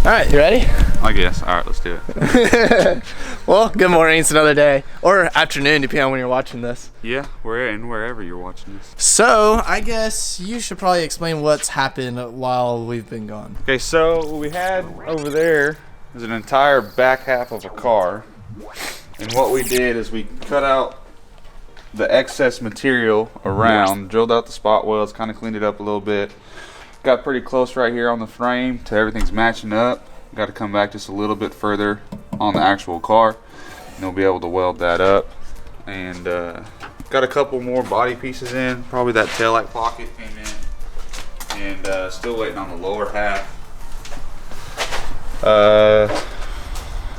All right, you ready? I guess. All right, let's do it. Well, good morning. It's another day, or afternoon, depending on when you're watching this. Yeah, we're in wherever you're watching this. So, I guess you should probably explain what's happened while we've been gone. Okay, so what we had over there is an entire back half of a car. And what we did is we cut out the excess material around, drilled out the spot welds, kind of cleaned it up a little bit. Got pretty close right here on the frame to everything's matching up. Got to come back just a little bit further on the actual car, and we'll be able to weld that up. And got a couple more body pieces in. Probably that taillight pocket came in, and still waiting on the lower half.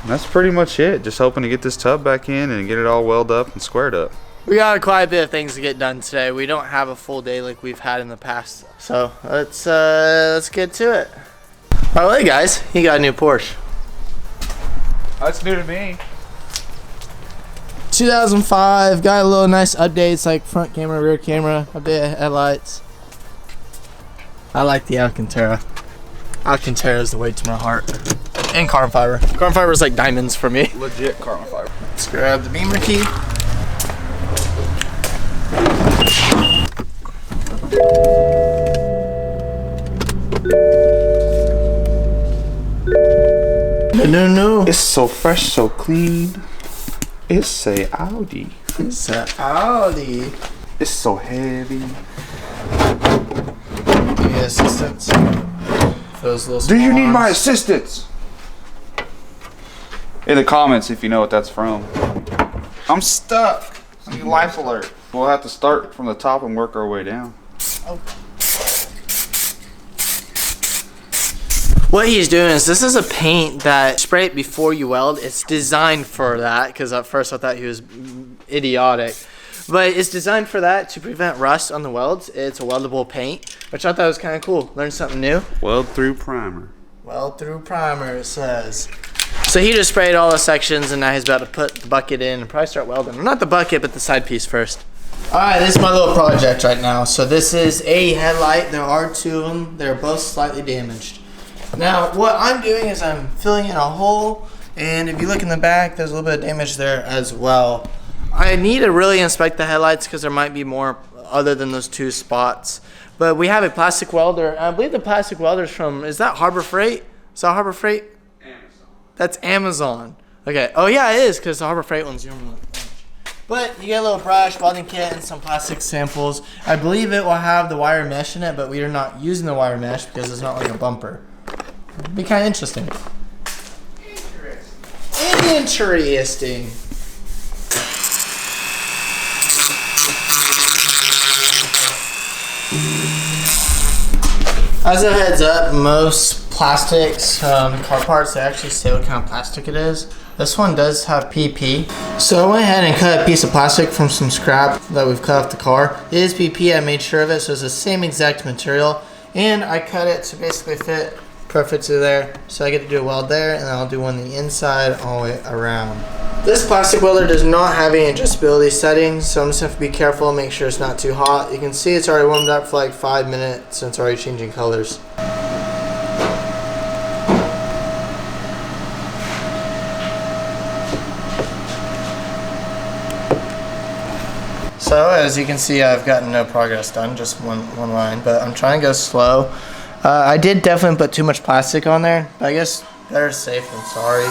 That's pretty much it. Just hoping to get this tub back in and get it all welded up and squared up. We got quite a bit of things to get done today. We don't have a full day like we've had in the past. So let's get to it. By the way, guys, he got a new Porsche. That's new to me. 2005, got a little nice updates like front camera, rear camera, a bit of headlights. I like the Alcantara. Alcantara is the way to my heart. And carbon fiber. Carbon fiber is like diamonds for me. Legit carbon fiber. Let's grab the beamer key. No. It's so fresh, so clean. It's a Audi. It's an Audi. It's so heavy. Give me assistance. Those little Do you need my arms. assistance? In the comments if you know what that's from. I'm stuck. I need life alert. We'll have to start from the top and work our way down. Oh. What he's doing is, this is a paint that spray it before you weld. It's designed for that, because at first I thought he was idiotic. But it's designed for that, to prevent rust on the welds. It's a weldable paint, which I thought was kind of cool. Learned something new. Weld through primer. Weld through primer, it says. So he just sprayed all the sections, and now he's about to put the bucket in and probably start welding. Not the bucket, but the side piece first. Alright, this is my little project right now. So this is a headlight. There are two of them. They're both slightly damaged. Now, what I'm doing is I'm filling in a hole, and if you look in the back, there's a little bit of damage there as well. I need to really inspect the headlights because there might be more other than those two spots. But we have a plastic welder. I believe the plastic welder is from, is that Harbor Freight? Is that Harbor Freight? Amazon. That's Amazon. Okay. Oh yeah, it is, because the Harbor Freight one's normally. But you get a little brush, welding kit, and some plastic samples. I believe it will have the wire mesh in it, but we are not using the wire mesh because it's not like a bumper. It'd be kind of interesting. Interesting. As a heads up, most plastics, car parts, they actually say what kind of plastic it is. This one does have PP. So I went ahead and cut a piece of plastic from some scrap that we've cut off the car. It is PP, I made sure of it, so it's the same exact material. And I cut it to basically fit perfectly there. So I get to do a weld there, and then I'll do one on the inside all the way around. This plastic welder does not have any adjustability settings, so I'm just going to have to be careful and make sure it's not too hot. You can see it's already warmed up for like 5 minutes and it's already changing colors. So as you can see, I've gotten no progress done, just one line, but I'm trying to go slow. I did definitely put too much plastic on there, but I guess better safe than sorry.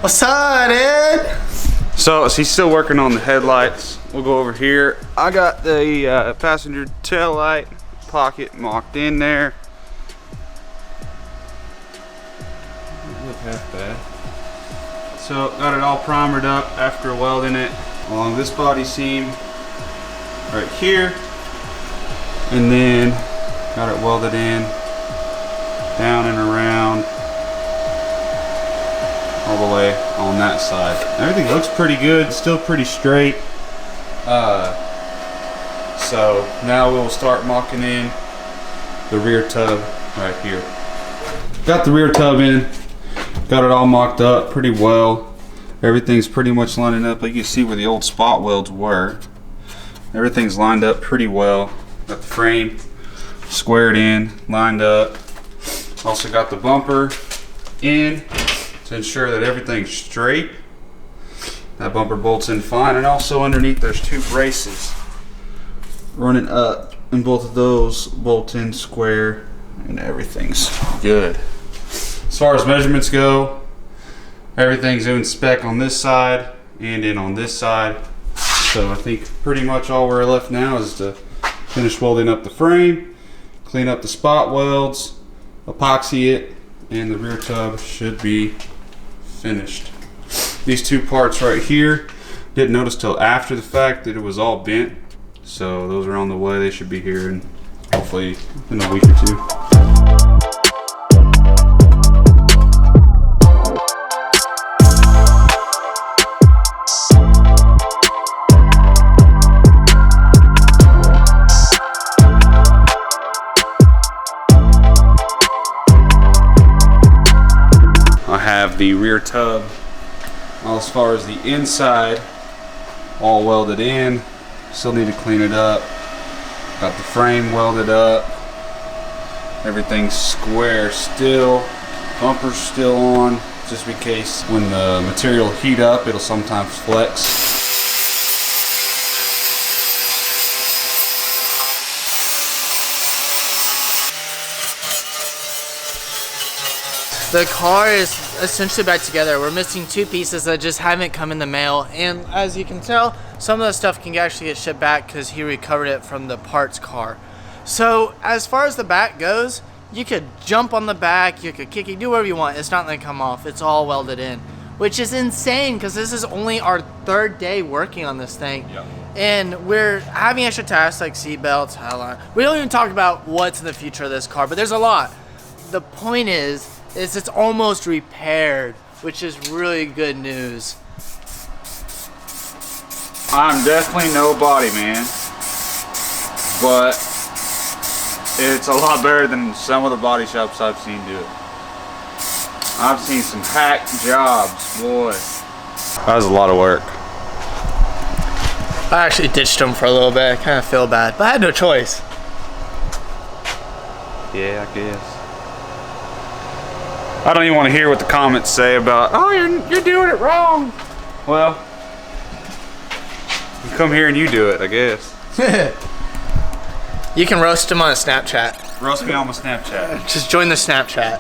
What's up, dude? So he's still working on the headlights. We'll go over here. I got the passenger tail light pocket mocked in there. Doesn't look half bad. So got it all primered up after welding it along this body seam right here, and then got it welded in down and around all the way on that side. Everything looks pretty good, still pretty straight. So now we'll start mocking in the rear tub right here. Got the rear tub in, got it all mocked up pretty well. Everything's pretty much lining up. Like you see where the old spot welds were. Everything's lined up pretty well. Got the frame squared in, lined up. Also got the bumper in to ensure that everything's straight. That bumper bolts in fine, and also underneath there's two braces running up, and both of those bolt in square, and everything's good. As far as measurements go, everything's in spec on this side and in on this side. So I think pretty much all we're left now is to finish welding up the frame, clean up the spot welds, epoxy it, and the rear tub should be finished. These two parts right here, didn't notice till after the fact that it was all bent. So those are on the way. They should be here in hopefully in a week or two. I have the rear tub, as far as the inside, all welded in. Still need to clean it up. Got the frame welded up. Everything's square still. Bumper's still on, just in case when the material heat up, it'll sometimes flex. The car is essentially back together. We're missing two pieces that just haven't come in the mail, and as you can tell, some of the stuff can actually get shipped back because he recovered it from the parts car. So as far as the back goes, you could jump on the back, you could kick it, do whatever you want. It's not gonna come off. It's all welded in, which is insane because this is only our third day working on this thing. Yep. And we're having extra tasks like seat belts, Headlight. We don't even talk about what's in the future of this car, but there's a lot. The point is it's almost repaired, which is really good news. I'm definitely no body man, but it's a lot better than some of the body shops I've seen do it. I've seen some hack jobs, boy. That was a lot of work. I actually ditched him for a little bit. I kind of feel bad, but I had no choice. Yeah, I guess. I don't even want to hear what the comments say about, oh, you're doing it wrong. Well, you come here and you do it, I guess. You can roast him on a Snapchat. Roast me on my Snapchat. Just join the Snapchat.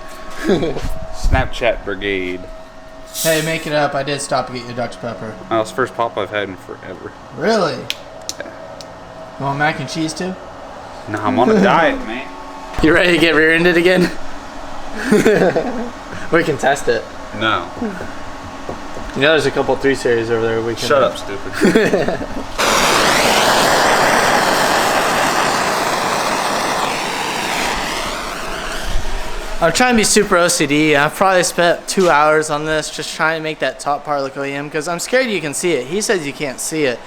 Snapchat brigade. Hey, make it up. I did stop to get you Dr. Pepper. Oh, it's the first pop I've had in forever. Really? You want mac and cheese too? No, I'm on a diet, man. You ready to get rear-ended again? We can test it. No. You know there's a couple 3 Series over there we can... Shut up, stupid. I'm trying to be super OCD. I've probably spent 2 hours on this just trying to make that top part look OEM because I'm scared you can see it. He says you can't see it.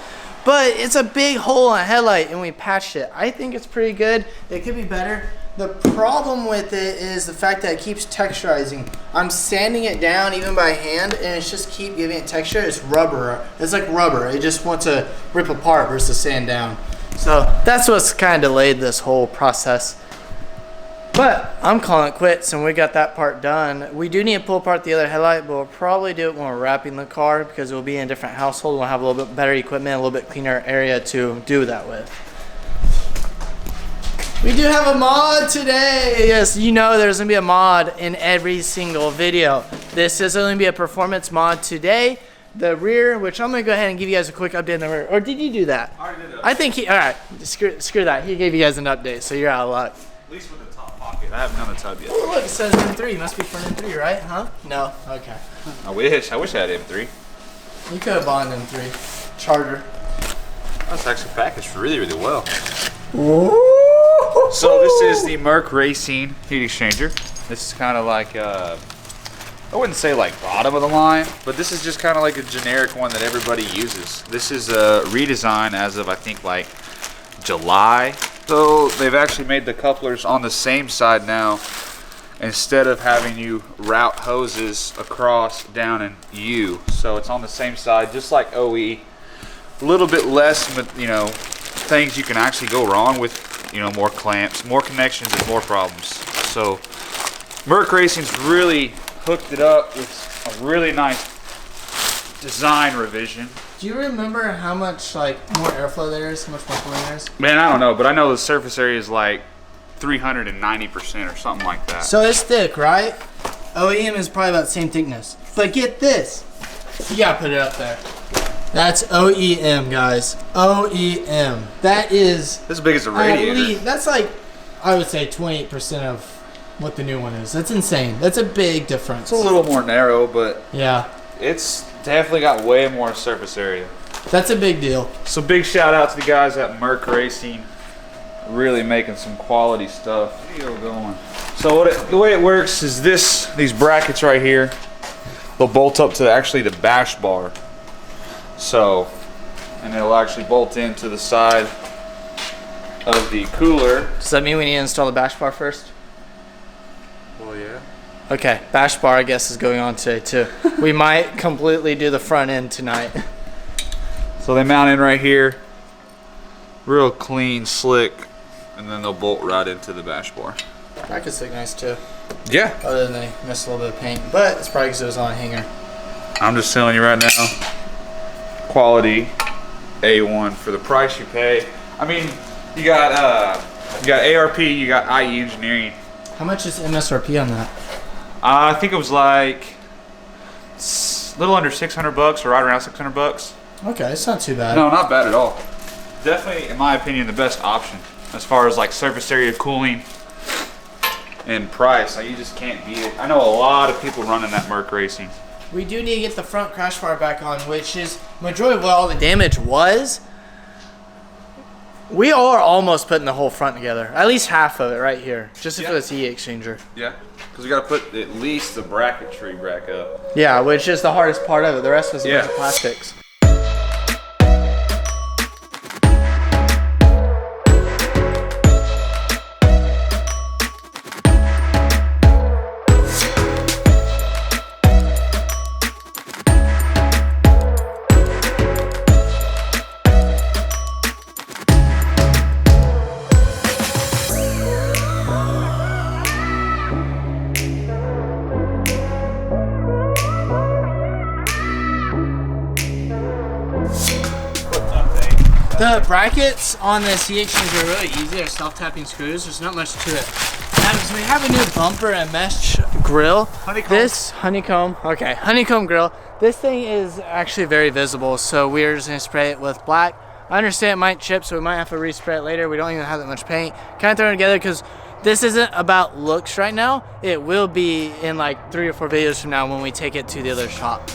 But it's a big hole on a headlight and we patched it. I think it's pretty good. It could be better. The problem with it is the fact that it keeps texturizing. I'm sanding it down even by hand and it's just keep giving it texture. It's rubber. It's like rubber. It just wants to rip apart versus sand down. So that's what's kind of delayed this whole process. But I'm calling it quits, and we got that part done. We do need to pull apart the other headlight, but we'll probably do it when we're wrapping the car because it will be in a different household. We'll have a little bit better equipment, a little bit cleaner area to do that with. We do have a mod today. Yes, you know there's gonna be a mod in every single video. This is only be a performance mod today. The rear, which I'm gonna go ahead and give you guys a quick update on the rear. Or did you do that? I already did that. I think he, all right, screw that. He gave you guys an update, so you're out of luck. At least with the top pocket. I haven't done the tub yet. Oh, look, it says M3. You must be for an M3, right? Huh? No? Okay. I wish I had M3. You could have bought an M3. Charger. That's actually packaged really, really well. Ooh. So this is the Merc Racing heat exchanger. This is kind of like, I wouldn't say like bottom of the line, but this is just kind of like a generic one that everybody uses. This is a redesign as of I think like July. So they've actually made the couplers on the same side now. Instead of having you route hoses across, down, and U. So it's on the same side, just like OE. A little bit less, you know, things you can actually go wrong with, you know, more clamps, more connections, and more problems. So Merc Racing's really hooked it up with a really nice design revision. Do you remember how much like more airflow there is? How much more cooling there is? Man, I don't know, but I know the surface area is like 390% or something like that. So it's thick, right? OEM is probably about the same thickness. But get this. You gotta put it up there. That's OEM, guys. OEM. That is This is as big as a radiator. that's like, I would say 28% of what the new one is. That's insane. That's a big difference. It's a little more narrow, but Yeah. it's definitely got way more surface area. That's a big deal. So big shout out to the guys at Merc Racing, really making some quality stuff. Going. So the way it works is these brackets right here, they'll bolt up to actually the bash bar. So, and it'll actually bolt into the side of the cooler. Does that mean we need to install the bash bar first? Well, yeah. Okay, bash bar I guess is going on today too. We might completely do the front end tonight. So they mount in right here, real clean, slick, and then they'll bolt right into the bash bar. Brackets look nice too. Yeah. Other than they missed a little bit of paint, but it's probably because it was on a hanger. I'm just telling you right now, quality A1 for the price you pay. I mean, you got ARP, you got IE Engineering. How much is MSRP on that? I think it was like a little under 600 bucks, or right around 600 bucks. Okay, it's not too bad. No, not bad at all. Definitely, in my opinion, the best option as far as like surface area cooling and price. Like, you just can't beat it. I know a lot of people running that Merc Racing. We do need to get the front crash bar back on, which is majority of what all the damage was. We are almost putting the whole front together. At least half of it right here, just for this heat exchanger. Yeah, because we got to put at least the bracketry back up. Yeah, which is the hardest part of it. The rest was a bunch of plastics. The brackets on this heat exchanger are really easy. They're self-tapping screws. There's not much to it. So we have a new bumper and mesh grill. Honeycomb. This honeycomb, okay, honeycomb grill. This thing is actually very visible, so we're just gonna spray it with black. I understand it might chip, so we might have to respray it later. We don't even have that much paint. Kind of throw it together because this isn't about looks right now. It will be in like 3 or 4 videos from now when we take it to the other shop.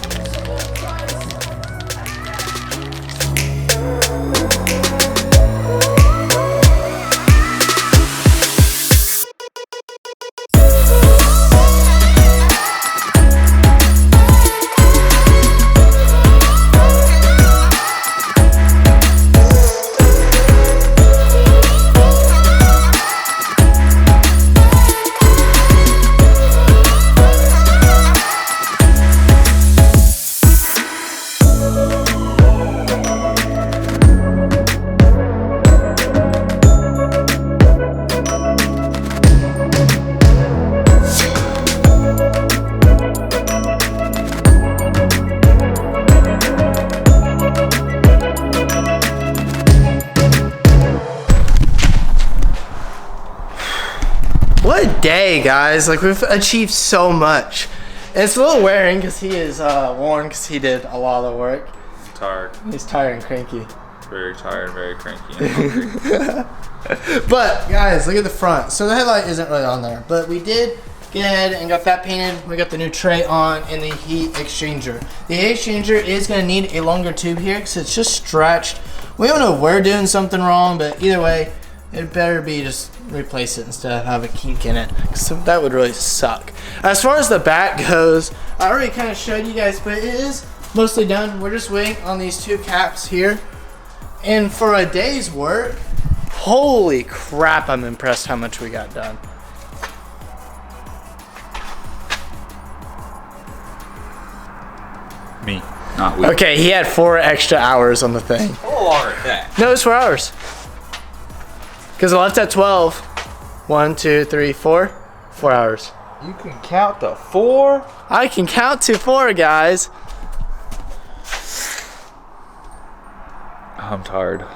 day, guys. Like, we've achieved so much. And it's a little wearing because he is worn because he did a lot of the work. I'm tired. He's tired and cranky. Very tired, very cranky, and hungry. But guys, look at the front. So the headlight isn't really on there, but we did get ahead and got that painted. We got the new tray on and the heat exchanger. The heat exchanger is going to need a longer tube here because it's just stretched. We don't know if we're doing something wrong, but either way, it better be just replace it instead of have a kink in it. So that would really suck. As far as the back goes, I already kind of showed you guys, but it is mostly done. We're just waiting on these two caps here. And for a day's work, holy crap, I'm impressed how much we got done. Me, not we. Okay, he had 4 extra hours on the thing. A little longer than that. No, it's 4 hours. Because I left at 12. 1, 2, 3, 4. 4 hours. You can count to 4? I can count to 4, guys. I'm tired.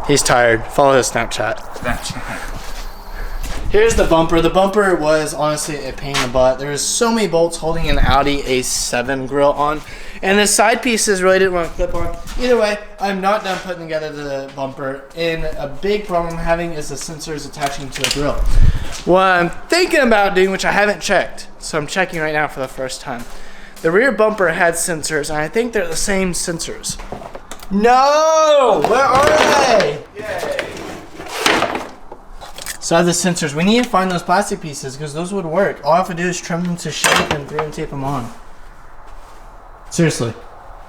He's tired. Follow his Snapchat. Here's the bumper. The bumper was honestly a pain in the butt. There's so many bolts holding an Audi A7 grill on. And the side pieces really didn't want to clip on. Either way, I'm not done putting together the bumper. And a big problem I'm having is the sensors attaching to the grill. What I'm thinking about doing, which I haven't checked, so I'm checking right now for the first time. The rear bumper had sensors, and I think they're the same sensors. No! Where are they? Yay! So I have the sensors. We need to find those plastic pieces because those would work. All I have to do is trim them to shape and 3M tape them on. Seriously.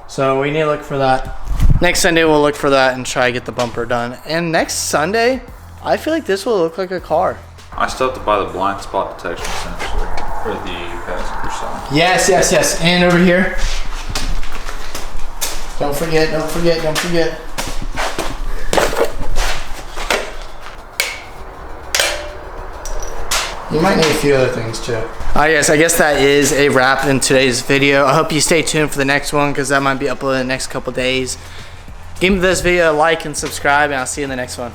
So we need to look for that. Next Sunday we'll look for that and try to get the bumper done. And next Sunday, I feel like this will look like a car. I still have to buy the blind spot detection sensor for the passenger side. Yes, yes, yes. And over here. Don't forget, don't forget, don't forget. You might need a few other things too. Alright guys, I guess that is a wrap in today's video. I hope you stay tuned for the next one because that might be uploaded in the next couple days. Give this video a like and subscribe, and I'll see you in the next one.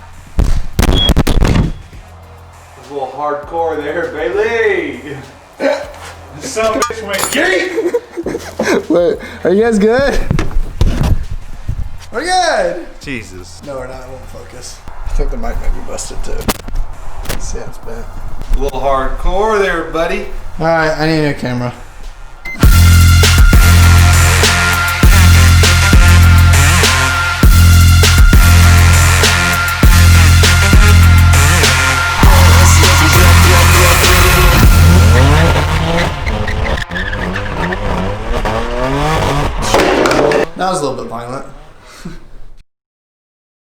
A little hardcore there, Bailee. Some bitch went yeet. Wait, are you guys good? We're good. Jesus. No, we're not. It won't focus. I think the mic might be busted too. Let's see how it's bent. A little hardcore there, buddy. Alright, I need a new camera. That was a little bit violent.